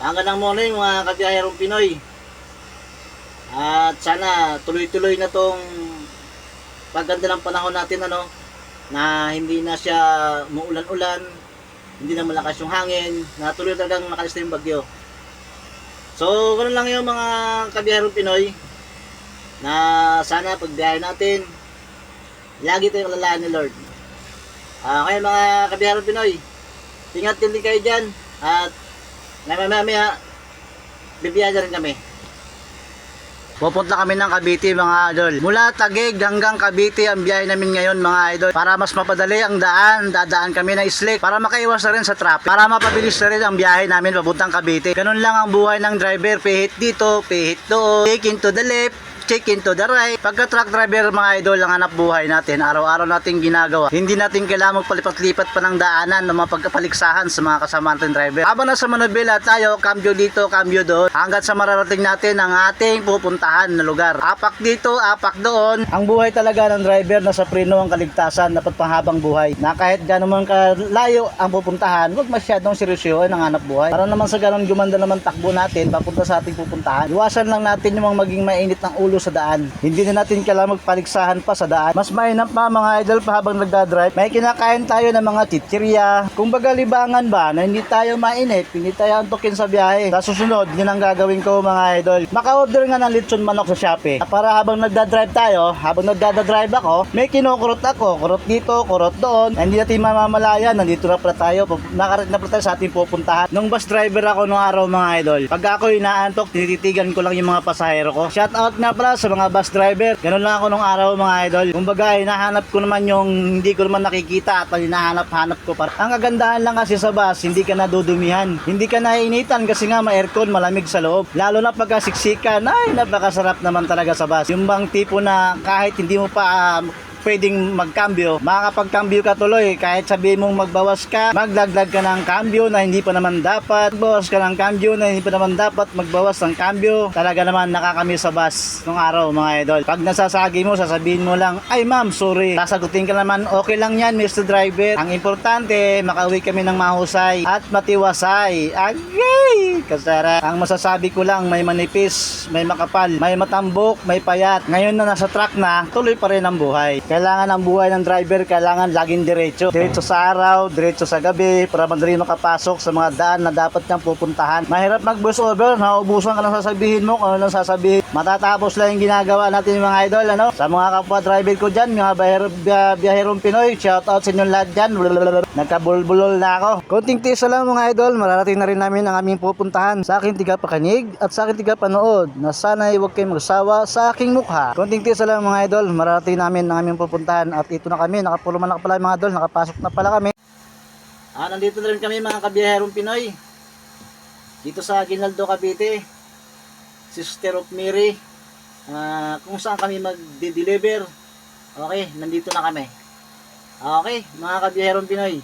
Hanggang ng morning mga kabiyaherong Pinoy. At sana tuloy-tuloy na tong pagganda ng panahon natin, ano, na hindi na siya muulan-ulan, hindi na malakas yung hangin, na tuloy talagang makalis na yung bagyo. So, ganun lang yung mga kabiyaherong Pinoy, na sana pagbiyahe natin, lagi tayong alalaan ni Lord. Kaya mga kabiyaherong Pinoy, ingat din kayo dyan, at mamaya bibiyahe rin kami. Pupunta kami ng Cavite mga idol. Mula Taguig hanggang Cavite ang biyahe namin ngayon mga idol. Para mas mapadali ang daan, dadaan kami ng slick. Para makaiwas na rin sa traffic. Para mapabilis na rin ang biyahe namin papuntang Cavite. Ganun lang ang buhay ng driver. Pihit dito, pihit doon. Take into the left, check into the right. Pagka truck driver mga idol, ang hanap buhay natin, araw-araw nating ginagawa. Hindi natin kailangan magpalipat-lipat pa ng daanan na mapagkapaligsahan sa mga kasama natin driver. Habang nasa Manobela tayo, cambio dito, cambio doon, hanggat sa mararating natin ang ating pupuntahan na lugar. Apak dito, apak doon. Ang buhay talaga ng driver nasa preno ang kaligtasan, dapat panghabang buhay. Na kahit gano'n man kalayo ang pupuntahan, huwag masyadong seryosohin ang hanap buhay. Para naman sa gano'n gumanda naman takbo natin papunta sa ating pupuntahan. Iwasan lang natin yung maging mainit ng ulo sa daan. Hindi na natin kailangan magpaligsahan pa sa daan. Mas mainam pa mga idol pa habang nagdadrive. May kinakain tayo ng mga chichirya. Kung baga libangan ba na hindi tayo mainit, hindi tayo antukin sa biyahe. Sa susunod, yun ang gagawin ko mga idol. Maka-order nga ng lechon manok sa Shopee. Para habang nagdadrive tayo, habang nagdadrive ako, may kinukurot ako. Kurot dito, kurot doon. Hindi natin mamamalayan. Nandito na pala tayo. Nakarit na pala tayo sa ating pupuntahan. Nung bus driver ako nung araw mga idol, pag ako inaantok, tinititigan ko lang yung mga pasahero ko. Shout out na pala sa mga bus driver. Ganun lang ako nung araw mga idol. Kumbaga, hinahanap ko naman yung hindi ko naman nakikita at hinahanap-hanap ko para. Ang kagandahan lang kasi sa bus, hindi ka nadudumihan. Hindi ka naiinitan kasi nga ma-aircon, malamig sa loob. Lalo na pagka siksikan, ay napakasarap naman talaga sa bus. Yung bang tipo na kahit hindi mo pa pwedeng magkambyo, makakapagkambyo ka tuloy. Kahit sabihin mong magbawas ka, magdagdag ka ng kambyo na hindi pa naman dapat, magbawas ka ng kambyo na hindi pa naman dapat magbawas ng kambyo. Talaga naman nakakamiss sa bus nung araw mga idol. Pag nasasagi mo, sasabihin mo lang, ay ma'am, sorry. Sasagutin ka naman, okay lang yan Mr. Driver. Ang importante, makauwi kami ng mahusay at matiwasay. Agay! Kasara. Ang masasabi ko lang, may manipis, may makapal, may matambok, may payat. Ngayon na nasa truck na, tuloy pa rin ang buhay. Kailangan ang buhay ng driver, kailangan laging diretso. Diretso sa araw, diretso sa gabi, para madali makapasok sa mga daan na dapat niyang pupuntahan. Mahirap mag-voice over, naubusan ka lang sasabihin mo, kung ano lang sasabihin. Matatapos lang yung ginagawa natin mga idol, ano? Sa mga kapwa driver ko dyan, mga biyaherong Pinoy, shout out sa inyong lahat dyan. Nagkabulbulol na ako. Konting tisa lang mga idol, mararating na rin namin ang aming pupuntahan. Sa aking tigapakinig at sa aking tigapanood, na sana'y huwag kayong magsawa sa aking mukha. Konting tisa lang mga idol, mararating namin ang aming pupuntahan at ito na kami, nakapuluman na pala mga idol, nakapasok na pala kami. Nandito na rin kami mga kabiyaherong Pinoy. Dito sa Aguinaldo, Cavite. Sister of Mary. Kung saan kami mag-deliver. Okay, nandito na kami. Okay, mga kabiyaherong Pinoy.